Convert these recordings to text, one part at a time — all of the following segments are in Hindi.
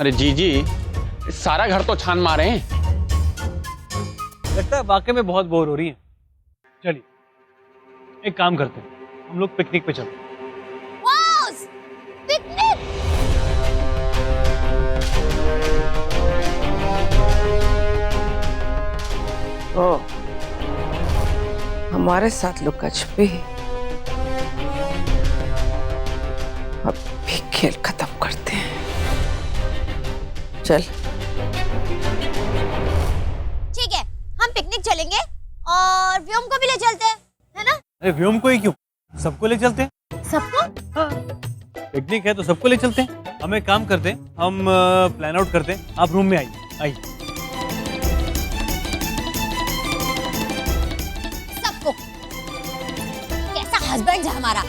अरे जी सारा घर तो छान मारे हैं। लगता है वाकई में बहुत बोर हो रही है। चलिए एक काम करते हैं, हम लोग पिकनिक पे चलते हैं। Boss, picnic. ओ, हमारे साथ लुका छुपी। अब भी खेल खत्म करते हैं। चल ठीक है, हम पिकनिक चलेंगे और व्योम को भी ले चलते हैं, है ना? अरे व्योम को ही क्यों, सबको ले चलते हैं। सबको? हाँ, पिकनिक है तो सबको ले चलते हैं। हम एक काम करते हैं, हम प्लान आउट करते हैं। आप रूम में आइए। सबको। कैसा हस्बैंड है हमारा।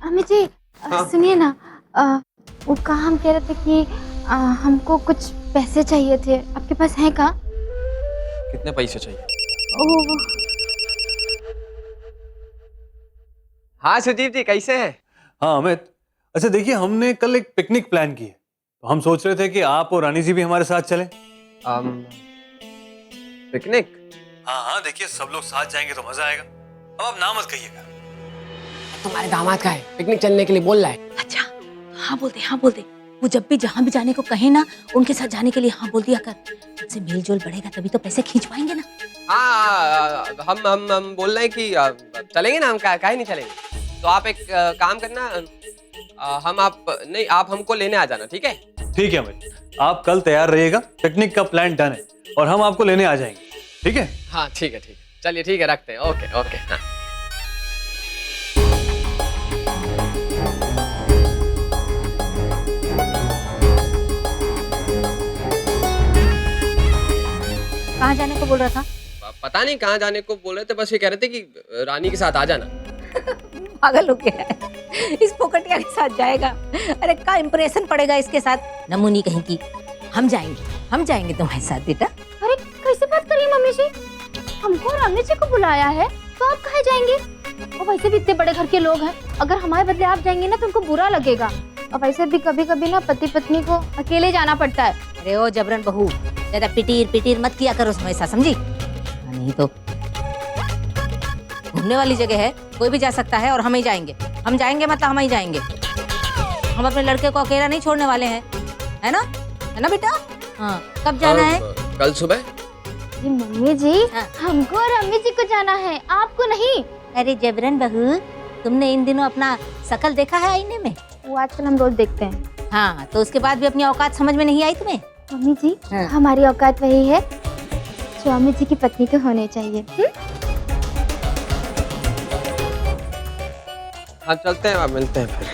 अम्मी जी सुनिए ना, वो कहा हम कह रहे थे कि हमको कुछ पैसे चाहिए थे, आपके पास है कहाँ? कितने पैसे चाहिए? ओ, हाँ सुजीव जी, कैसे हैं? हाँ अमित, अच्छा देखिए, हमने कल एक पिकनिक प्लान की है, तो हम सोच रहे थे कि आप और रानी जी भी हमारे साथ चलें। पिकनिक? हाँ देखिए, सब लोग साथ जाएंगे तो मजा आएगा। अब आप ना मत कहिएगा। तुम्हारे दामाद का है, पिकनिक चलने के लिए बोल रहा है। अच्छा, हाँ बोल दे। वो जब भी जहाँ भी जाने को कहे ना, उनके साथ जाने के लिए हाँ बोल दिया कर। उनसे मेल जोल बढ़ेगा तभी तो पैसे खींच पाएंगे ना। हाँ, हम बोल रहे हैं कि चलेंगे ना, हम काहे नहीं चलेंगे। तो आप एक काम करना, आप हमको लेने आ जाना, ठीक है? ठीक है अमित, आप कल तैयार रहिएगा, पिकनिक का प्लान डन है और हम आपको लेने आ जाएंगे, ठीक है? हाँ ठीक है, चलिए ठीक है, रखते हैं। ओके हाँ। कहाँ जाने को बोल रहा था? पता नहीं कहाँ जाने को बोल रहे थे, बस ये कह रहे थे कि रानी के साथ आ जाना। पागल हो गया है, इस पोकटिया के साथ जाएगा। अरे क्या इंप्रेशन पड़ेगा इसके साथ, नमूनी कहीं की। हम जाएंगे तुम्हारे साथ बेटा। अरे कैसे बात कर रही मम्मी जी, हमको और अम्मी जी को बुलाया है तो आप कहाँ जाएंगे? और वैसे भी इतने बड़े घर के लोग हैं, अगर हमारे बदले आप जाएंगे ना तो उनको बुरा लगेगा। और वैसे भी कभी कभी ना पति पत्नी को अकेले जाना पड़ता है। अरे ओ जबरन बहू, ज्यादा पिटीर मत किया करो उसमें ऐसा, समझी? नहीं तो घूमने वाली जगह है, कोई भी जा सकता है और हम ही जाएंगे। हम जाएंगे मतलब हम ही जाएंगे। हम अपने लड़के को अकेला नहीं छोड़ने वाले हैं, है ना बेटा? हाँ, कब जाना है? कल सुबह। मम्मी जी, हाँ। हमको और अम्मी जी को जाना है, आपको नहीं। अरे जबरन बहू, तुमने इन दिनों अपना शकल देखा है आईने में? वो आजकल हम रोज देखते हैं। हाँ, तो उसके बाद भी अपनी औकात समझ में नहीं आई तुम्हें? मम्मी जी, हाँ। हमारी औकात वही है जो अम्मी जी की पत्नी को होने चाहिए। हाँ चलते हैं, मिलते हैं फिर।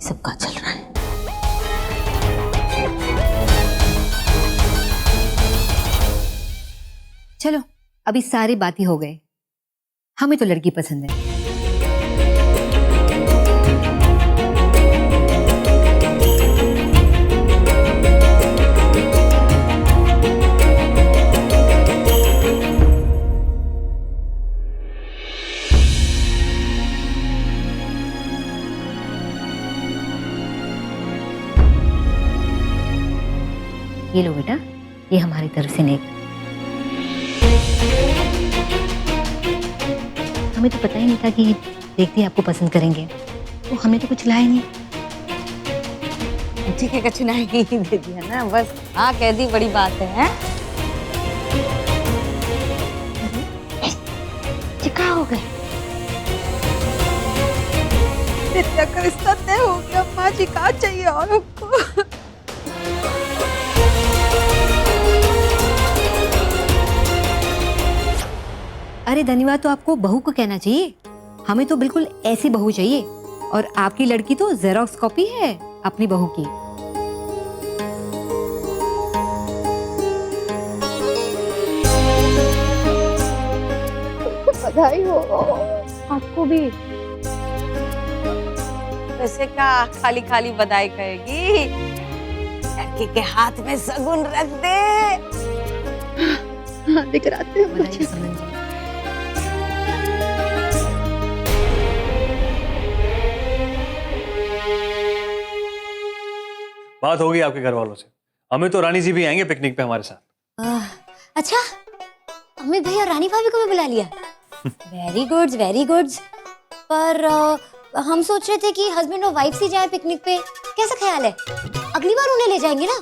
सब का चल रहा है। चलो, अभी सारी बातें हो गए। हमें तो लड़की पसंद है। ये लो बेटा, ये हमारी तरफ से नेक। हमें तो पता ही नहीं था कि देखते ही आपको पसंद करेंगे, तो हमने तो कुछ लाया नहीं। ठीक है, कछु नहीं दे दिया ना, बस हाँ कह दी, बड़ी बात है। चिका हो गए। नित्या का रिश्ता तय हो गया। माँ जी कहाँ चाहिए और हमको? अरे धन्यवाद तो आपको बहू को कहना चाहिए, हमें तो बिल्कुल ऐसी बहू चाहिए। और आपकी लड़की तो जेरोक्स कॉपी है अपनी बहू की। बधाई हो आपको भी। वैसे क्या खाली खाली बधाई कहेगी, लड़की के हाथ में सगुन रख दे। हाँ, लेकर आते हैं बधाई समझ जी। बात होगी आपके घर वालों से। अमित तो रानी जी भी आएंगे पिकनिक पे हमारे साथ। अच्छा, अमित भाई और रानी भाभी को भी बुला लिया। Very good very good. पर हम सोच रहे थे कि हस्बैंड और वाइफ से जाए पिकनिक पे। कैसा ख्याल है? अगली बार उन्हें ले जाएंगे ना?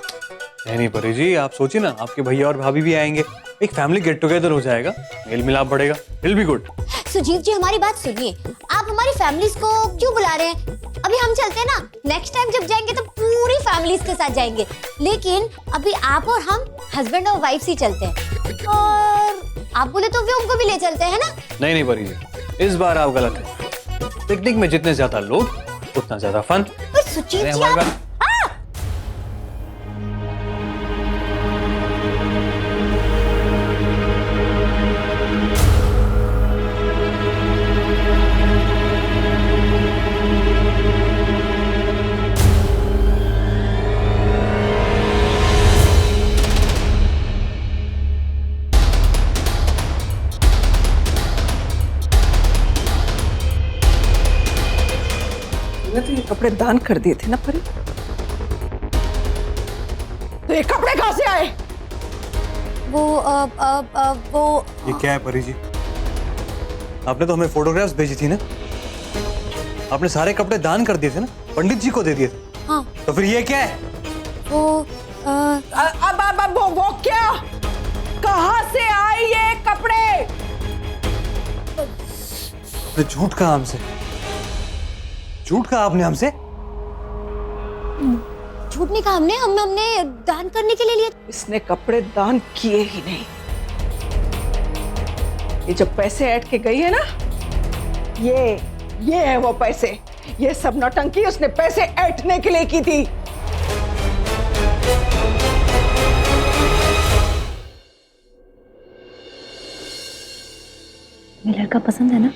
नहीं परी जी, आप सोचिए ना, आपके भैया और भाभी भी आएंगे, एक फैमिली गेट टुगेदर हो जाएगा, मेल मिलाप बढ़ेगा, विल बी गुड। सुजीत जी, हमारी बात सुनिए। आप हमारी फैमिलीज को क्यों बुला रहे हैं? अभी हम चलते हैं ना, नेक्स्ट टाइम जब जाएंगे तो पूरी फैमिलीज के साथ जाएंगे। लेकिन अभी आप और हम हस्बैंड और वाइफ से चलते हैं। और आप बोले तो व्योम को भी ले चलते हैं ना? नहीं परी जी, इस बार आप गलत हैं। पिकनिक में जितने ज्यादा लोग उतना ज्यादा फन। पर सुजीत जी, आप तो ये कपड़े दान कर दिए थे ना परी? तो ये कपड़े कहाँ से आए? वो ये क्या है परी जी? आपने तो हमें फोटोग्राफ्स भेजी थी ना, आपने सारे कपड़े दान कर दिए थे ना, पंडित जी को दे दिए थे। हाँ। तो फिर ये क्या है? वो अब वो क्या? कहाँ से आए ये कपड़े? तो झूठ कहा हमसे, झूठ कहा आपने हमसे। झूठ नहीं कहा हमने दान करने के लिए लिए। इसने कपड़े दान किए ही नहीं। ये जो पैसे ऐड के गई है ना, ये है वो पैसे। ये सब नौटंकी उसने पैसे ऐंठने के लिए की थी। ये लड़का पसंद है ना?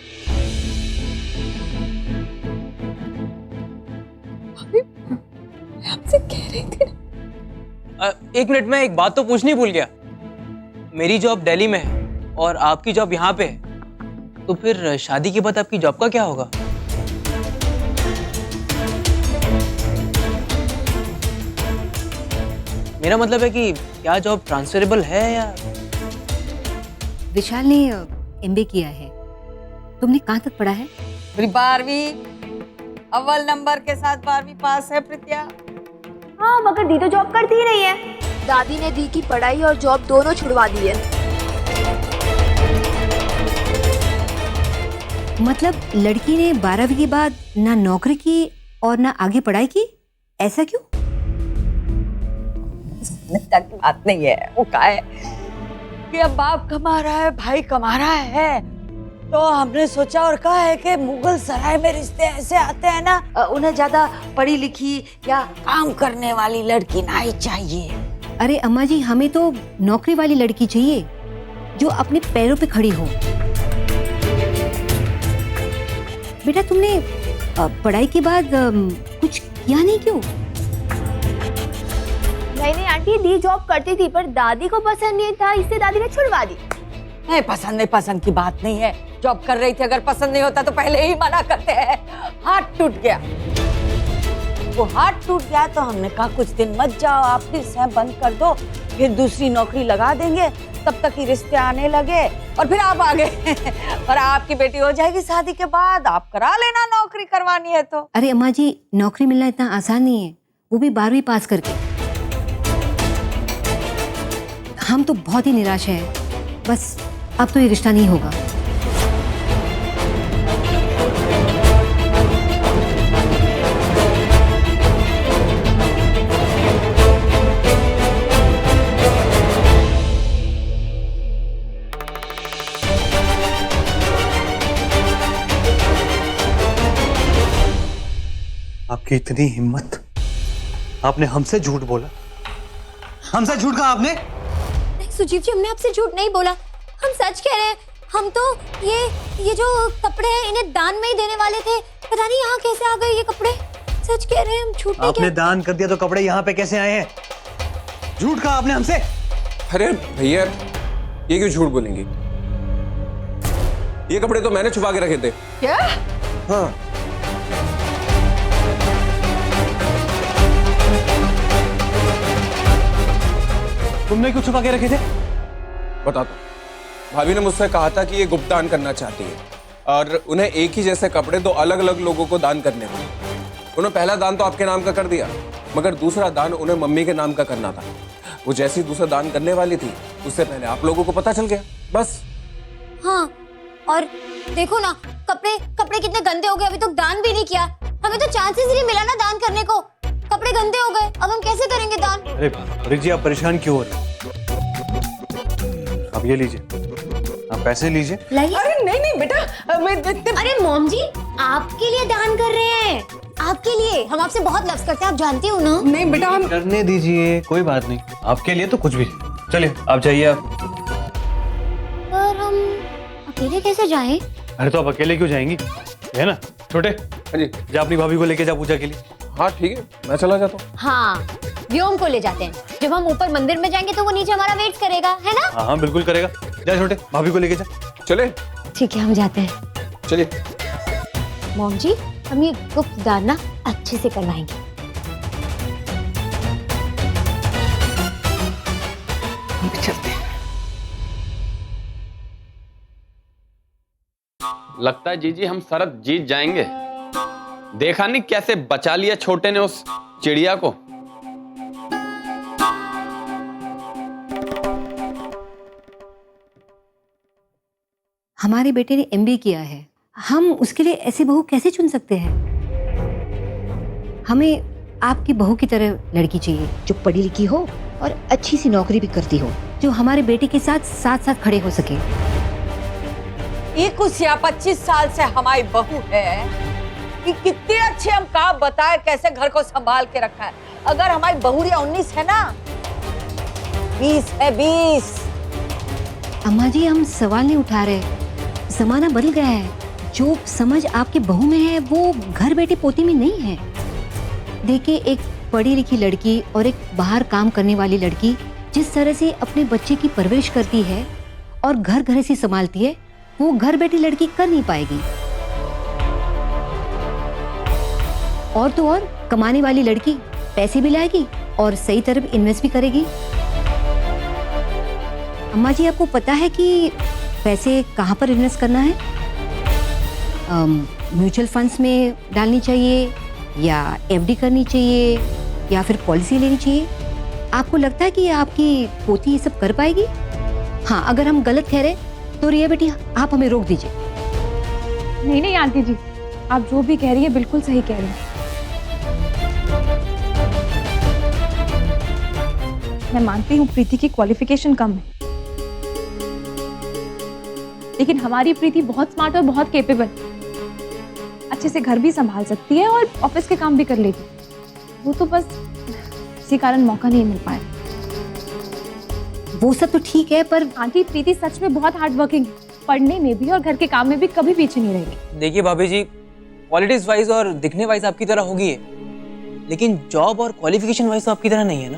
आपसे कह रही थी। एक मिनट में एक बात तो पूछनी भूल गया। मेरी जॉब दिल्ली में है और आपकी जॉब यहाँ पे है, तो फिर शादी के बाद आपकी जॉब का क्या होगा? मेरा मतलब है कि क्या जॉब ट्रांसफरेबल है या? विशाल ने एमबीए किया है। तुमने कहाँ तक पढ़ा है? 12वीं अव्वल नंबर के साथ 12वीं पास है प्रीत्या। हाँ, मगर दी तो जॉब करती ही नहीं है। दादी ने दी की पढ़ाई और जॉब दोनों छुड़वा दी है। मतलब लड़की ने 12वीं के बाद ना नौकरी की और ना आगे पढ़ाई की, ऐसा क्यों? चिंता की बात नहीं है। वो क्या है कि अब बाप कमा रहा है, भाई कमा रहा है, तो हमने सोचा और कहा है कि मुगल सराय में रिश्ते ऐसे आते हैं ना, उन्हें ज्यादा पढ़ी लिखी या काम करने वाली लड़की नहीं चाहिए। अरे अम्मा जी, हमें तो नौकरी वाली लड़की चाहिए जो अपने पैरों पे खड़ी हो। बेटा, तुमने पढ़ाई के बाद कुछ किया नहीं क्यों? नहीं आंटी, दी जॉब करती थी पर दादी को पसंद नहीं था, इससे दादी ने छुड़वा दी। नहीं, पसंद की बात नहीं है। जॉब कर रही थी, अगर पसंद नहीं होता तो पहले ही मना करते हैं। हाथ टूट गया, वो हाथ टूट गया तो हमने कहा कुछ दिन मत जाओ, आप फिर से बंद कर दो, फिर दूसरी नौकरी लगा देंगे, तब तक ही रिश्ते आने लगे और फिर आप आ गए। और आपकी बेटी हो जाएगी शादी के बाद, आप करा लेना नौकरी करवानी है तो। अरे अम्मा जी, नौकरी मिलना इतना आसान नहीं है, वो भी 12वीं पास करके। हम तो बहुत ही निराश हैं, बस अब तो ये रिश्ता नहीं होगा। आपकी इतनी हिम्मत, आपने हमसे झूठ बोला, हमसे झूठ कहा आपने? नहीं सुजीव जी, हमने आपसे झूठ नहीं बोला, हम सच कह रहे हैं। हम तो ये जो कपड़े हैं इन्हें दान में ही देने वाले थे, पता नहीं यहाँ कैसे आ गए ये कपड़े। सच कह रहे हैं, हम झूठ नहीं। आपने दान कर दिया तो कपड़े यहाँ पे कैसे आए हैं? झूठ कहा आपने हमसे। अरे भैया, ये क्यों झूठ बोलेंगी? ये कपड़े तो मैंने छुपा के रखे थे। क्या? हाँ। तुमने क्यों छुपा के रखे थे? बताता हूँ। भाभी ने मुझसे कहा था कि ये गुप्त दान करना चाहती है और उन्हें एक ही जैसे कपड़े दो अलग अलग लोगों को दान करने थे। उन्होंने पहला दान तो आपके नाम का कर दिया, मगर दूसरा दान उन्हें मम्मी के नाम का करना था। वो जैसी दूसरा दान करने वाली थी उससे पहले आप लोगों को पता चल गया, बस। हाँ, और देखो ना, कपड़े कपड़े कितने गंदे हो गए, अभी तक दान भी नहीं किया। हमें तो चांसेस ही नहीं मिला ना दान करने को। कपड़े गंदे हो गए, अब हम कैसे करेंगे दान? अरे रिक जी, आप परेशान क्यों हो रहे हैं? आप ये लीजिए, आप पैसे लीजिए। लाइए। अरे नहीं नहीं बेटा, अरे मॉम जी, आपके लिए दान कर रहे हैं, आपके लिए। हम आपसे बहुत लव करते हैं, आप जानती हो ना। नहीं बेटा, हम करने दीजिए, कोई बात नहीं। आपके लिए तो कुछ भी। चलिए आप जाइए आप। पर हम अकेले कैसे जाएं? अरे तो आप अकेले क्यों जाएंगी, है ना? छोटे, हाँ जी। जा अपनी भाभी को लेके जा पूजा के लिए। हाँ ठीक है, मैं चला जाता हूँ। हाँ, व्योम को ले जाते हैं। जब हम ऊपर मंदिर में जाएंगे तो वो नीचे हमारा वेट करेगा, है ना? हाँ हाँ बिल्कुल करेगा। जा छोटे, भाभी को लेके जा। चले। ठीक है, हम जाते हैं। चलिए। मॉम जी, हम ये गुप्त दान ना अच्छे से करवाएंगे। चलते हैं। लगता है जीजी हम शरत जीत जाएंगे। देखा नहीं कैसे बचा लिया छोटे ने उस चिड़िया को। हमारे बेटे ने एमबीए किया है, हम उसके लिए ऐसी बहू कैसे चुन सकते हैं? हमें आपकी बहू की तरह लड़की चाहिए, जो पढ़ी लिखी हो और अच्छी सी नौकरी भी करती हो, जो हमारे बेटे के साथ साथ साथ खड़े हो सके। 21 या 25 साल से हमारी बहू है कि कितने अच्छे हम काम बताए कैसे घर को संभाल के रखा है। अगर हमारी बहुरिया 19 है ना, 20 है 20। अम्मा जी, हम सवाल नहीं उठा रहे, जमाना बदल गया है। जो समझ आपके बहू में है वो घर बेटी पोती में नहीं है। देखिए, एक पढ़ी लिखी लड़की और एक बाहर काम करने वाली लड़की जिस तरह से अपने बच्चे की परवरिश करती है और घर गृहस्थी संभालती है, वो घर बैठी लड़की कर नहीं पाएगी। और तो और कमाने वाली लड़की पैसे भी लाएगी और सही तरफ इन्वेस्ट भी करेगी। अम्मा जी, आपको पता है कि पैसे कहाँ पर इन्वेस्ट करना है? म्यूचुअल फंड्स में डालनी चाहिए या एफडी करनी चाहिए या फिर पॉलिसी लेनी चाहिए? आपको लगता है कि आपकी पोती ये सब कर पाएगी? हाँ, अगर हम गलत कह रहे तो रिया बेटी आप हमें रोक दीजिए। नहीं नहीं आंटी जी, आप जो भी कह रही है बिल्कुल सही कह रही हैं। मैं मानती हूँ प्रीति की क्वालिफिकेशन कम है, लेकिन हमारी प्रीति बहुत स्मार्ट और बहुत केपेबल, अच्छे से घर भी संभाल सकती है और ऑफिस के काम भी कर लेगी। वो तो बस इसी कारण मौका नहीं मिल पाया। वो सब तो ठीक है, पर आंटी, प्रीति सच में बहुत हार्ड वर्किंग है, पढ़ने में भी और घर के काम में भी कभी पीछे नहीं रहेगी। देखिए भाभी जी, क्वालिटीज वाइज और दिखने वाइज आपकी तरह होगी है, लेकिन जॉब और क्वालिफिकेशन वाइज तो आपकी तरह नहीं है ना।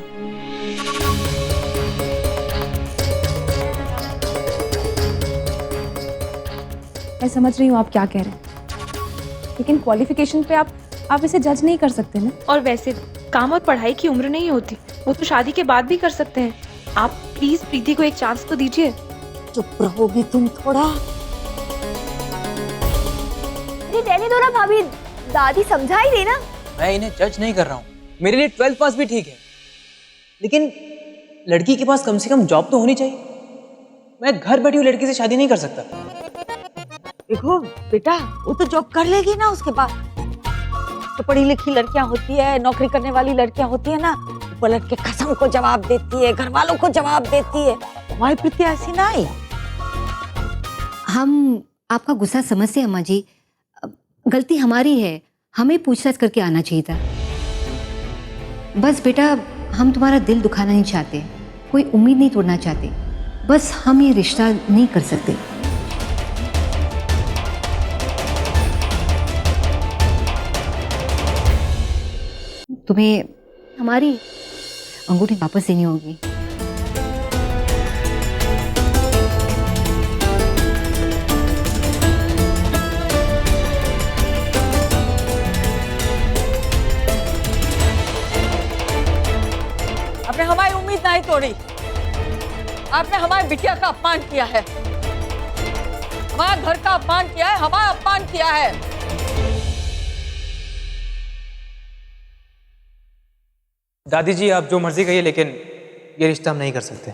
मैं समझ रही हूँ आप क्या कह रहे हैं, लेकिन क्वालिफिकेशन पे आप इसे जज नहीं कर सकते ना। और वैसे काम और पढ़ाई की उम्र नहीं होती, वो तो शादी के बाद भी कर सकते हैं। आप प्लीज प्रीति को एक चांस तो दीजिए। चुप रहोगी तुम थोड़ा? अरे रहने दो ना भाभी, दादी समझा ही देना। मैं इन्हें जज नहीं कर रहा हूँ, मेरे लिए 12th पास भी ठीक है, लेकिन लड़की के पास कम से कम जॉब तो होनी चाहिए। मैं घर बैठी हुई लड़की से शादी नहीं कर सकता। देखो बेटा, वो तो जॉब कर लेगी ना उसके बाद। तो पढ़ी लिखी लड़कियां होती है, नौकरी करने वाली लड़कियां होती है ना, पलट के कसम को जवाब देती है, घर वालों को जवाब देती है। हमारी प्रीति ऐसी ना है। हम आपका गुस्सा समझते हैं अम्मा जी, गलती हमारी है, हमें पूछताछ करके आना चाहिए था। बस बेटा, हम तुम्हारा दिल दुखाना नहीं चाहते, कोई उम्मीद नहीं तोड़ना चाहते, बस हम ये रिश्ता नहीं कर सकते। तुम्हें हमारी अंगूठी वापस देनी होगी। आपने हमारी उम्मीद नहीं तोड़ी, आपने हमारे बिटिया का अपमान किया है, हमारे घर का अपमान किया है, हमारा अपमान किया है। दादी जी आप जो मर्जी कहिए, लेकिन ये रिश्ता हम नहीं कर सकते।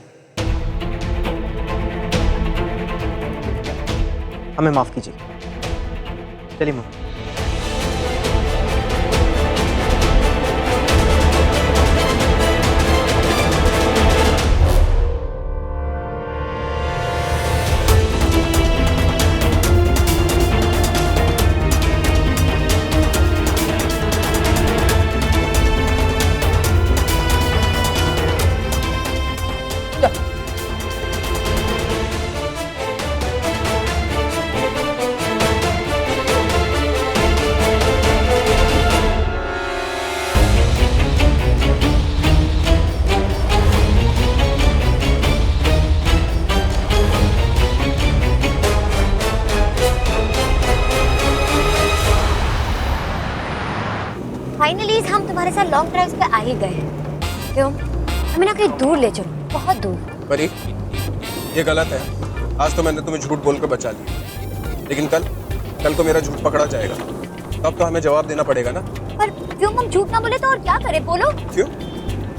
हमें माफ कीजिए। चलिए मम्मी। फाइनली हम तुम्हारे साथ लॉन्ग ड्राइव पे आ ही गए हैं। क्यों? हमें ना कहीं दूर ले चलो, बहुत दूर। परी, ये गलत है। आज तो मैंने तुम्हें झूठ बोल कर बचा लिया, लेकिन कल को मेरा झूठ पकड़ा जाएगा, तब तो हमें जवाब देना पड़ेगा ना। पर क्यों हम झूठ ना बोले तो और क्या करें, बोलो। क्यों?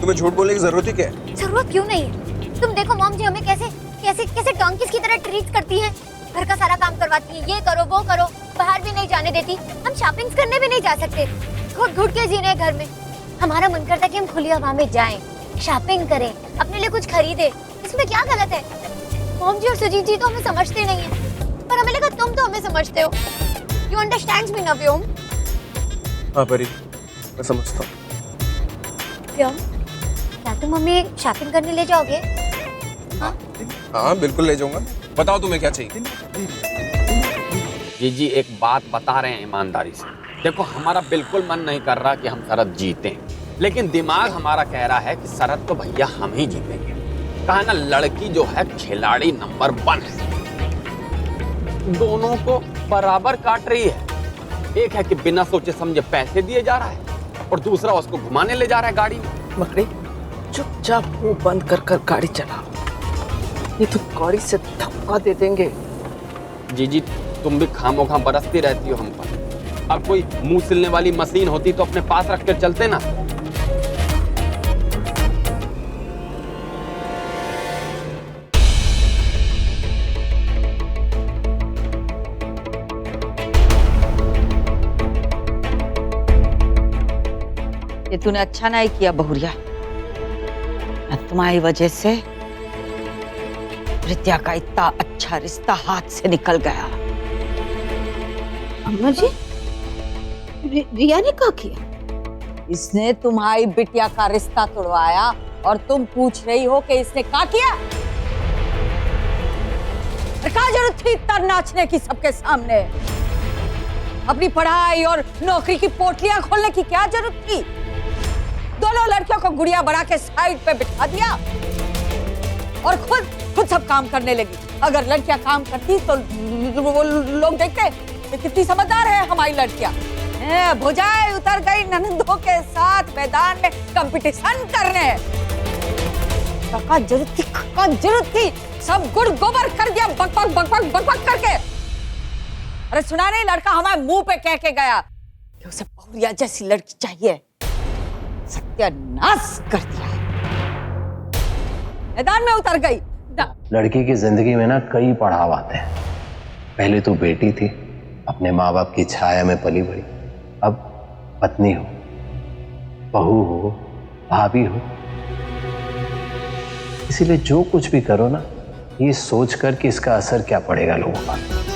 तुम्हें झूठ बोलने की जरूरत ही क्या है? जरूरत क्यों नहीं है? तुम देखो मॉम जी हमें कैसे कैसे कैसे डोंकीज की तरह ट्रीट करती हैं। घर का सारा काम करवाती है, ये करो वो करो, बाहर भी नहीं जाने देती। हम शॉपिंग करने भी नहीं जा सकते, घुट घुट के जीने घर में। हमारा मन करता है कि हम खुली हवा में जाएं, शॉपिंग करें, अपने लिए कुछ खरीदें। इसमें क्या गलत है? मॉम जी और सुजीत जी तो हमें समझते नहीं है, पर हमें लगा तुम तो हमें समझते हो। यू अंडरस्टैंड मी ना व्योम? हाँ परी, मैं समझता हूँ। व्योम, क्या तुम हमें शॉपिंग करने ले जाओगे? हाँ बिल्कुल ले जाऊंगा। बताओ तुम्हें क्या चाहिए? जी एक बात बता रहे हैं ईमानदारी से। देखो हमारा बिल्कुल मन नहीं कर रहा कि हम शरद जीतें, लेकिन दिमाग हमारा कह रहा है कि शरद तो भैया हम ही जीतेंगे। कहा ना, लड़की जो है खिलाड़ी नंबर 1 है। दोनों को बराबर काट रही है। एक है कि बिना सोचे समझे पैसे दिए जा रहा है और दूसरा उसको घुमाने ले जा रहा है गाड़ी में। मकड़ी, चुपचाप मुंह बंद कर कर गाड़ी चलाओ, ये तो गाड़ी से धक्का दे देंगे। जी तुम भी खामोखा बरसती रहती हो हम पर। अब कोई मुंह सिलने वाली मशीन होती तो अपने पास रख कर चलते ना। ये तूने अच्छा नहीं किया बहुरिया। तुम्हारी वजह से रित्या का इतना अच्छा रिश्ता हाथ से निकल गया। अम्मा जी, रिया ने क्या किया? इसने तुम्हारी बिटिया का रिश्ता तोड़वाया और तुम पूछ रही हो कि इसने क्या किया? क्या जरूरत थी इतना नाचने की सबके सामने? अपनी पढ़ाई और नौकरी की पोटलियां खोलने की क्या जरूरत थी? दोनों लड़कियों को गुड़िया बना के साइड पे बिठा दिया और खुद सब काम करने लगी। अगर लड़कियां काम करती तो वो लोग देखते कि कितनी समझदार है हमारी लड़कियां। भुजाएं उतर गई ननंदों के साथ मैदान में कंपटीशन करने। का जरूरत थी सब गुड़ गोबर कर दिया बक करके। अरे सुना नहीं, लड़का हमारे मुंह पे कह के गया कि उसे बहुरिया जैसी लड़की चाहिए। सत्यानाश कर दिया, मैदान में उतर गई। लड़की की जिंदगी में ना कई पड़ाव आते हैं। पहले तो बेटी थी, अपने माँ बाप की छाया में पली बड़ी। अब पत्नी हो, बहू हो, भाभी हो। इसीलिए जो कुछ भी करो ना, ये सोच कर कि इसका असर क्या पड़ेगा लोगों पर।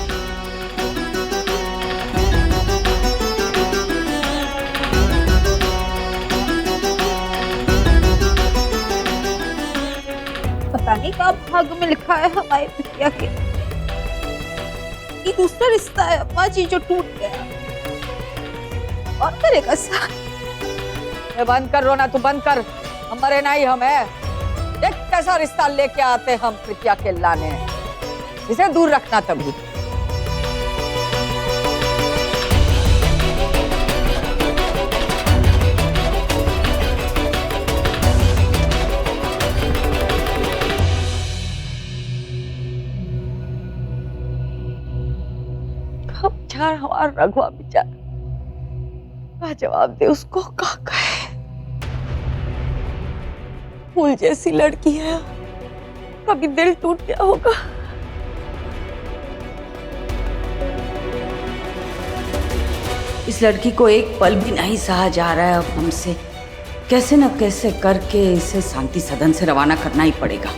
पता नहीं कब भाग में लिखा है हमारी बिटिया के। ये दूसरा रिश्ता है अम्मा जी जो टूट गया। और करेगा साथ। बंद कर रोना, तू बंद कर। हम मरे नहीं, हम है। देख कैसा रिश्ता लेके आते हम प्रीतिया के लाने। इसे दूर रखना तभी। और रघुआ बेचारा क्या जवाब दे उसको, क्या कहे। फूल जैसी लड़की है, कभी दिल टूट गया होगा। इस लड़की को एक पल भी नहीं सहा जा रहा है अब हमसे। कैसे न कैसे करके इसे शांति सदन से रवाना करना ही पड़ेगा।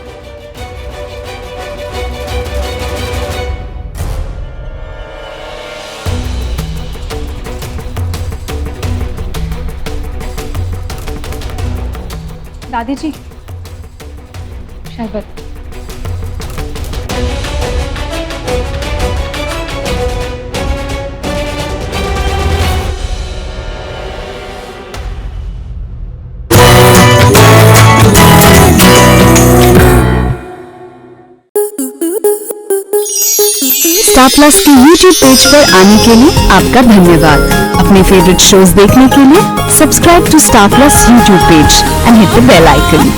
दादी जी, शरबत। स्टार प्लस के YouTube पेज पर आने के लिए आपका धन्यवाद। अपने फेवरेट शोज देखने के लिए subscribe to Star Plus YouTube page and hit the bell icon.